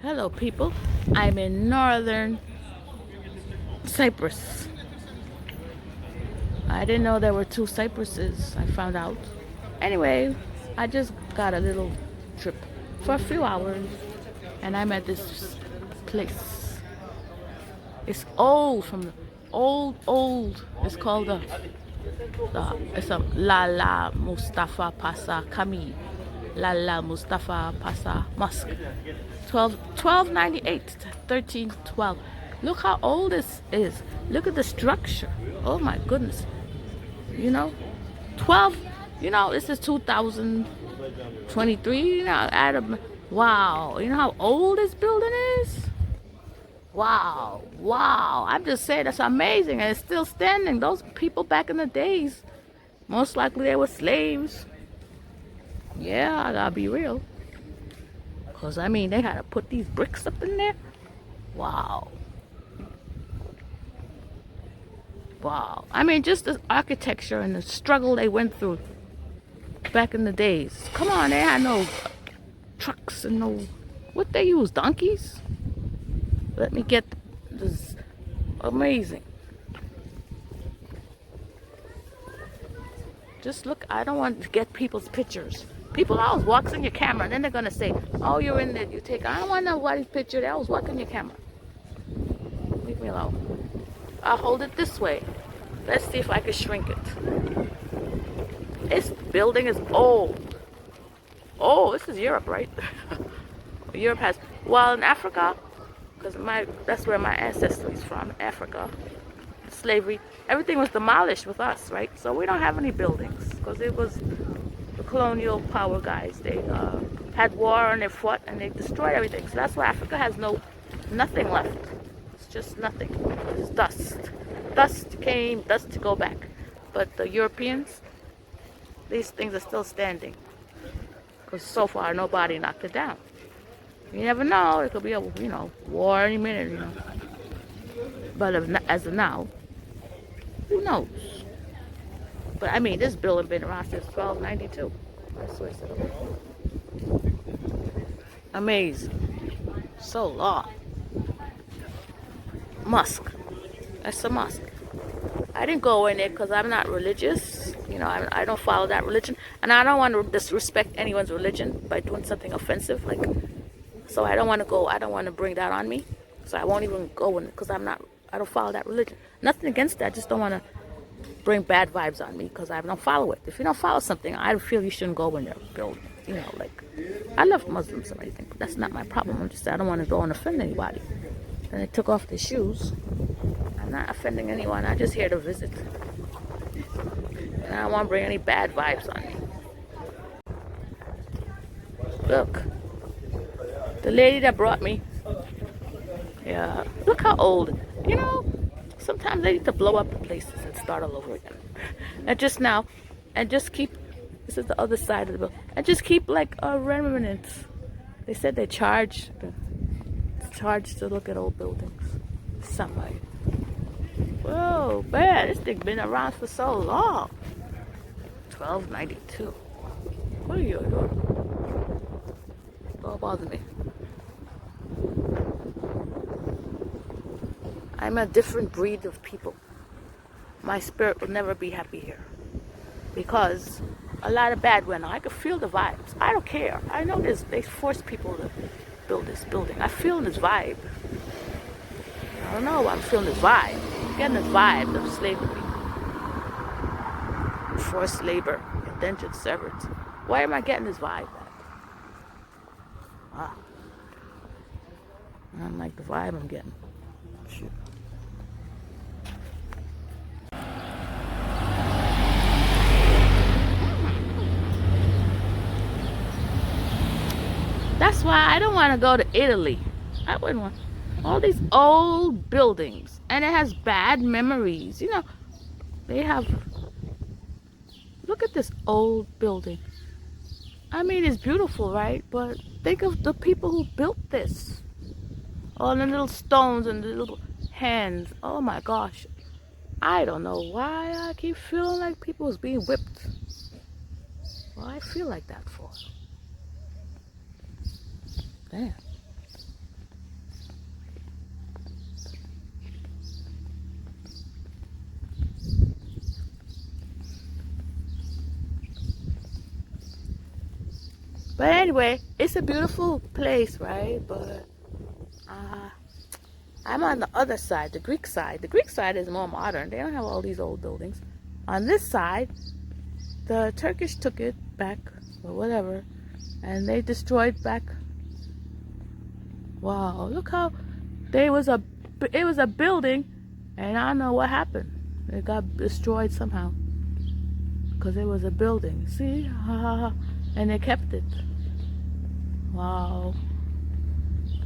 Hello, people. I'm in northern Cyprus. I didn't know there were two Cypruses. I found out. Anyway, I just got a little trip for a few hours, and I'm at this place. It's old, from the old. It's called it's a Lala Mustafa Pasa Kami. Lala Mustafa Pasa Mosque. 1298, 1312. Look how old this is. Look at the structure. Oh my goodness. You know, 12, this is 2023. Wow. You know how old this building is? Wow. Wow. I'm just saying that's amazing. And it's still standing. Those people back in the days, most likely they were slaves. Yeah, I gotta be real. Because, I mean, they had to put these bricks up in there. Wow. Wow. I mean, just the architecture and the struggle they went through back in the days. Come on, they had no trucks and no... What they use? Donkeys? Let me get this. Amazing. Just look. I don't want to get people's pictures. People always walks in your camera, and then they're going to say, oh, you're in there. You take... I don't want nobody's picture. They always walk in your camera. Leave me alone. I'll hold it this way. Let's see if I can shrink it. This building is old. Oh, this is Europe, right? Europe has... Well, in Africa, because that's where my ancestry is from, Africa. Slavery. Everything was demolished with us, right? So we don't have any buildings, because it was the colonial power guys. They had war and they fought and they destroyed everything. So that's why Africa has nothing left. It's just nothing. It's dust. Dust came, dust to go back. But the Europeans, these things are still standing. Because so far nobody knocked it down. You never know. It could be a war any minute. But as of now, who knows? But I mean, this building been around since 1292. I swear to God. Amazing. So long. Mosque. That's a mosque. I didn't go in there because I'm not religious. I don't follow that religion. And I don't want to disrespect anyone's religion by doing something offensive. So I don't want to go. I don't want to bring that on me. So I won't even go in because I don't follow that religion. Nothing against that. I just don't want to bring bad vibes on me because I don't follow it. If you don't follow something, I feel you shouldn't go in there. I love Muslims and everything, but that's not my problem. I don't want to go and offend anybody. And they took off their shoes. I'm not offending anyone. I'm just here to visit. And I don't want to bring any bad vibes on me. Look. The lady that brought me. Yeah. Look how old. Sometimes they need to blow up the places and start all over again. And just keep. This is the other side of the building. And just keep remnants. They said they charge to look at old buildings. Somebody. Whoa, man, this thing been around for so long. 1292. What are you doing? Don't bother me. I'm a different breed of people. My spirit will never be happy here. Because a lot of bad went on. I could feel the vibes. I don't care. I know they force people to build this building. I feel this vibe. I don't know. I'm feeling this vibe. I'm getting this vibe of slavery. Forced labor. Indentured servants. Why am I getting this vibe? Wow. I don't like the vibe I'm getting. Shoot. That's why I don't want to go to Italy. I wouldn't want all these old buildings, and it has bad memories. They have. Look at this old building. I mean, it's beautiful, right? But think of the people who built this. All the little stones and the little hands. Oh my gosh. I don't know why I keep feeling like people is being whipped. Well, I feel like that for. Damn. But anyway, it's a beautiful place, right? But uh, I'm on the other side, the Greek side. The Greek side is more modern. They don't have all these old buildings. On this side, the Turkish took it back, or whatever, and they destroyed back. Wow, look how it was a building, and I don't know what happened. It got destroyed somehow because it was a building. See, and they kept it. Wow.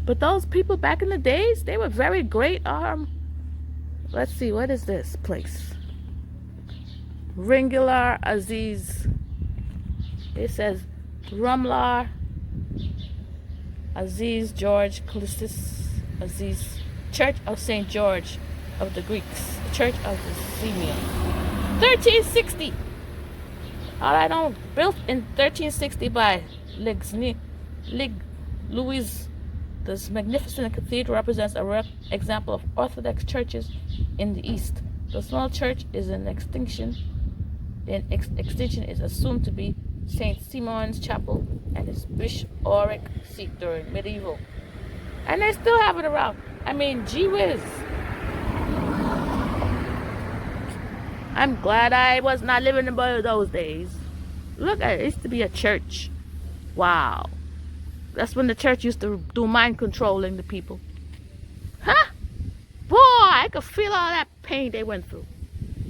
But those people back in the days, they were very great. Let's see, what is this place? Ringular Aziz. It says Rumlar Aziz George Callistus Aziz, Church of St. George of the Greeks, Church of the Simeon. 1360. All right, built in 1360 by Louis. This magnificent cathedral represents a rare example of Orthodox churches in the East. The small church is in extinction. The extinction is assumed to be St. Simon's Chapel and its bishopric seat during medieval. And they still have it around. I mean, gee whiz. I'm glad I was not living in those days. Look at it. It used to be a church. Wow. That's when the church used to do mind controlling the people. Huh? Boy, I could feel all that pain they went through.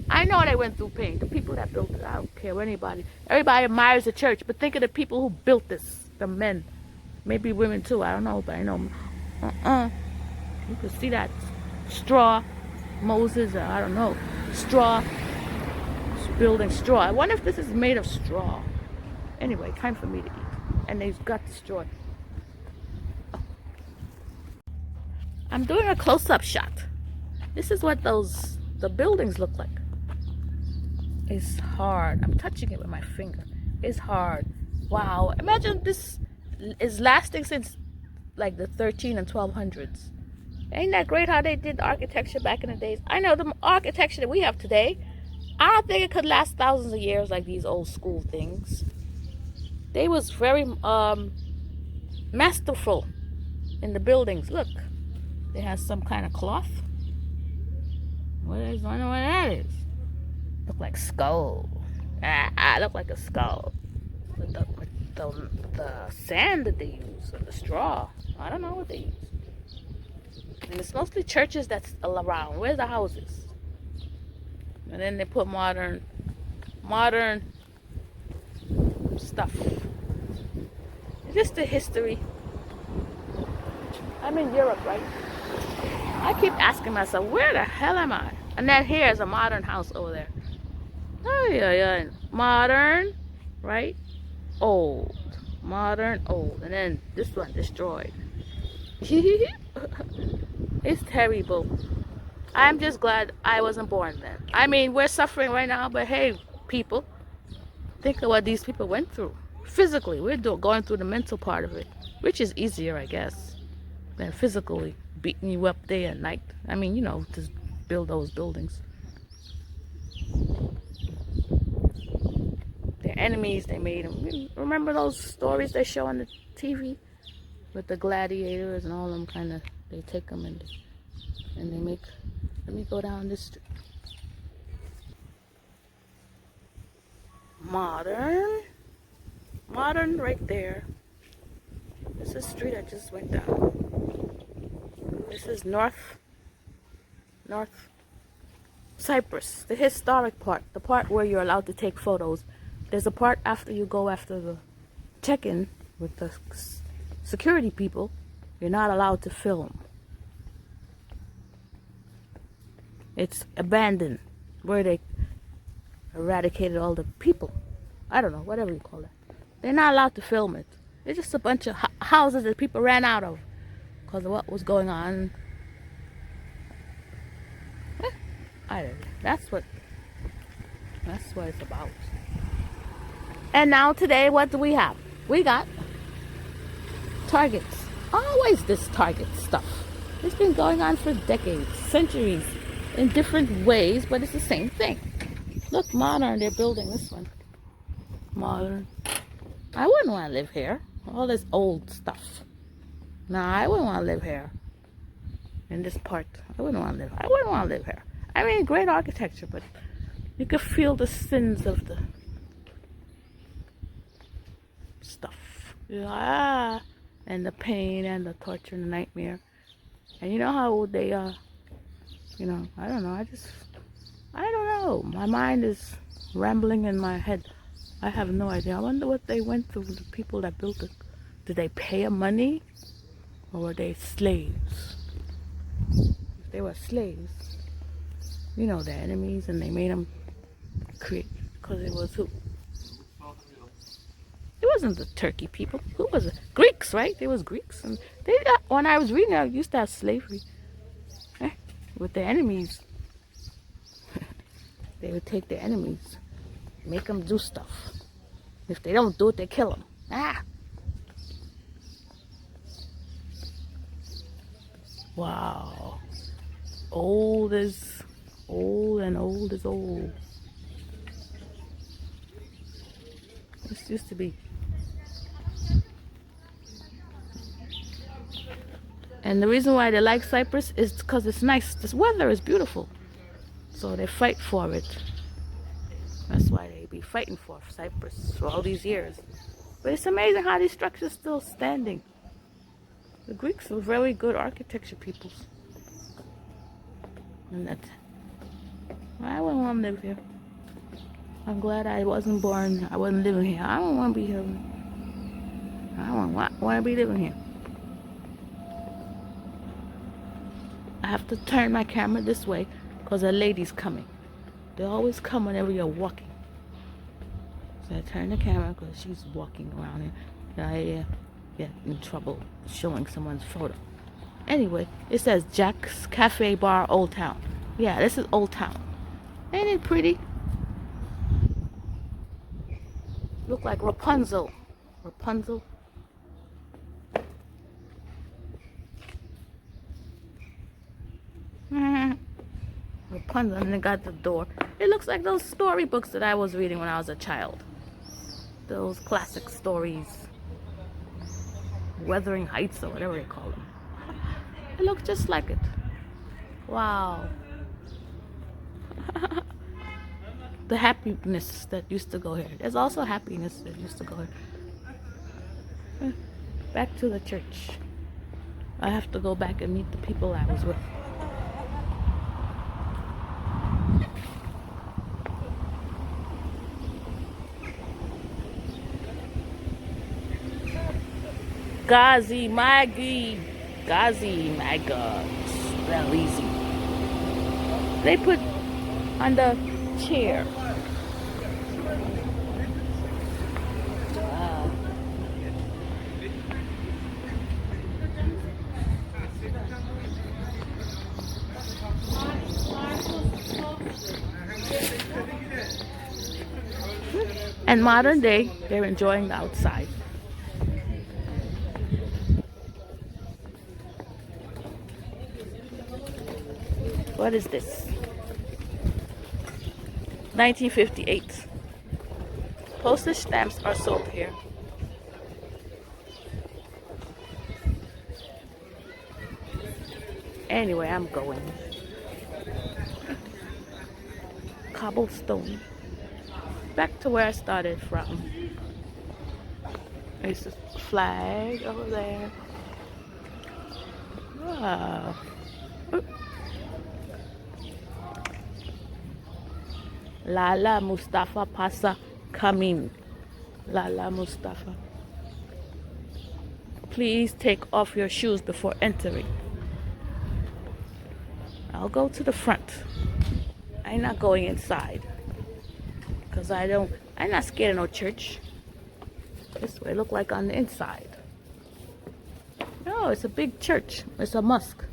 I know they went through pain. The people that built it, I don't care what anybody. Everybody admires the church, but think of the people who built this. The men. Maybe women too, I don't know, but I know. You could see that straw. Moses, I don't know. Straw. Building straw. I wonder if this is made of straw. Anyway, time for me to eat. And they got destroyed. I'm doing a close-up shot. This is what the buildings look like. It's hard. I'm touching it with my finger. It's hard. Wow. Imagine this is lasting since like the 13 and 1200s. Ain't that great how they did the architecture back in the days? I know the architecture that we have today, I don't think it could last thousands of years like these old school things. They was very masterful in the buildings. Look, they have some kind of cloth. I don't know what that is. Look like skull. Look like a skull. With the sand that they use, or the straw. I don't know what they use. And it's mostly churches that's around. Where's the houses? And then they put modern stuff. It's just the history. I'm in Europe, right? I keep asking myself, where the hell am I? And then here is a modern house over there. Oh, yeah. Modern, right? Old. Modern, old. And then this one destroyed. It's terrible. I'm just glad I wasn't born then. I mean, we're suffering right now, but hey, people, think of what these people went through. Physically, we're going through the mental part of it, which is easier, I guess, than physically beating you up day and night. I mean, you know, to build those buildings. Their enemies, they made them. Remember those stories they show on the TV with the gladiators and all them kind of, they take them and they make, let me go down this street. Modern right there. This is the street I just went down. This is North Cyprus, the historic part, the part where you're allowed to take photos. There's a part after you go after the check-in with the security people, you're not allowed to film. It's abandoned, where they eradicated all the people. I don't know, whatever you call it. They're not allowed to film it. It's just a bunch of houses that people ran out of because of what was going on. I don't know. That's what it's about. And now today, what do we have? We got Targets. Always this Target stuff. It's been going on for decades, centuries, in different ways, but it's the same thing. Look, modern, they're building this one. Modern. I wouldn't want to live here. All this old stuff. Nah, I wouldn't want to live here. In this part. I wouldn't want to live. I wouldn't want to live here. I mean, great architecture, but you could feel the sins of the stuff. Yeah. And the pain and the torture and the nightmare. And you know how old they are. You know, I don't know. I don't know. My mind is rambling in my head. I have no idea. I wonder what they went through, the people that built it. Did they pay them money? Or were they slaves? If they were slaves, you know, they're enemies, and they made them create, because it was who? It wasn't the Turkey people. Who was it? Greeks, right? It was Greeks. And they got, when I was reading, I used to have slavery. With their enemies. They would take their enemies, make them do stuff. If they don't do it, they kill them. Ah! Wow. Old as old and old as old. This used to be. And the reason why they like Cyprus is because it's nice. This weather is beautiful. So they fight for it. That's why they be fighting for Cyprus for all these years. But it's amazing how these structures are still standing. The Greeks were very good architecture people. And that, I wouldn't want to live here. I'm glad I wasn't born, I wasn't living here. I don't want to be here. I don't want to be living here. I have to turn my camera this way because a lady's coming. They always come whenever you're walking. So I turn the camera because she's walking around here. I get in trouble showing someone's photo. Anyway, it says Jack's Cafe Bar Old Town. Yeah, this is Old Town. Ain't it pretty? Look like Rapunzel. Rapunzel. Rapunzel, and they got the door. It looks like those storybooks that I was reading when I was a child. Those classic stories. Wuthering Heights or whatever they call them. It looks just like it. Wow. The happiness that used to go here. There's also happiness that used to go here. Back to the church. I have to go back and meet the people I was with. Gazi, Maggie. Gazi, my God. Well, easy. They put on the chair. Wow. And modern day, they're enjoying the outside. What is this? 1958. Postage stamps are sold here. Anyway, I'm going. Cobblestone. Back to where I started from. There's a flag over there. Wow. Lala Mustafa Pasa coming. Lala Mustafa. Please take off your shoes before entering. I'll go to the front. I'm not going inside. Because I'm not scared of no church. This way look like on the inside. No, it's a big church. It's a mosque.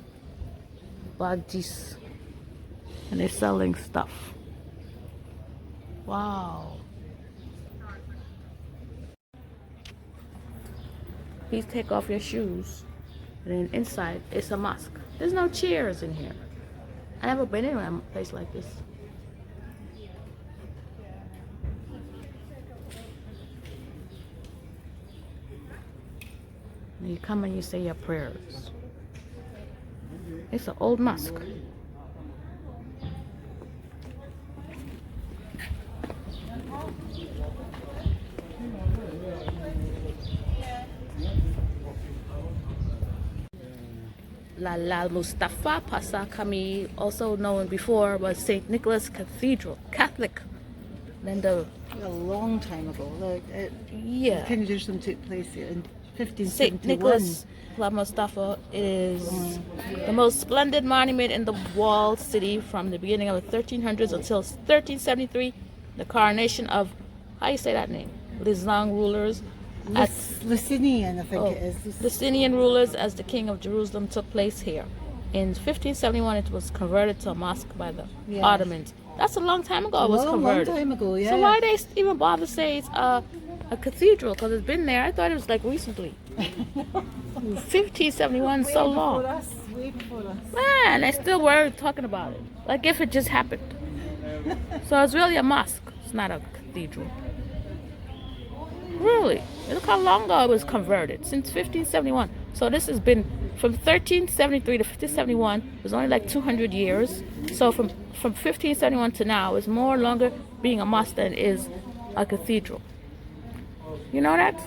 Bagdis. And they're selling stuff. Wow. Please take off your shoes. And then inside, it's a mosque. There's no chairs in here. I've never been in a place like this. And you come and you say your prayers. It's an old mosque. Lal Mustafa Pasa Kami, also known before was St. Nicholas Cathedral, Catholic. Then the A long time ago. Like yeah, the Kingdom took place in St. 1571. Nicholas La Mustafa is the most splendid monument in the walled city from the beginning of the 1300s until 1373, the coronation of, how you say that name? Lizang rulers. Licinian, I think it is. Licinian rulers as the king of Jerusalem took place here. In 1571, it was converted to a mosque by the Ottomans. That's a long time ago. It was converted. Long time ago, yeah. So why they even bother say it's a cathedral? Because it's been there. I thought it was like recently. 1571, so long. Way before us. Man, they still were talking about it. Like if it just happened. So it's really a mosque. It's not a cathedral. Really? Look how long ago it was converted. Since 1571. So this has been from 1373 to 1571. It was only like 200 years. So from 1571 to now, it's more longer being a mosque than it is a cathedral. You know that?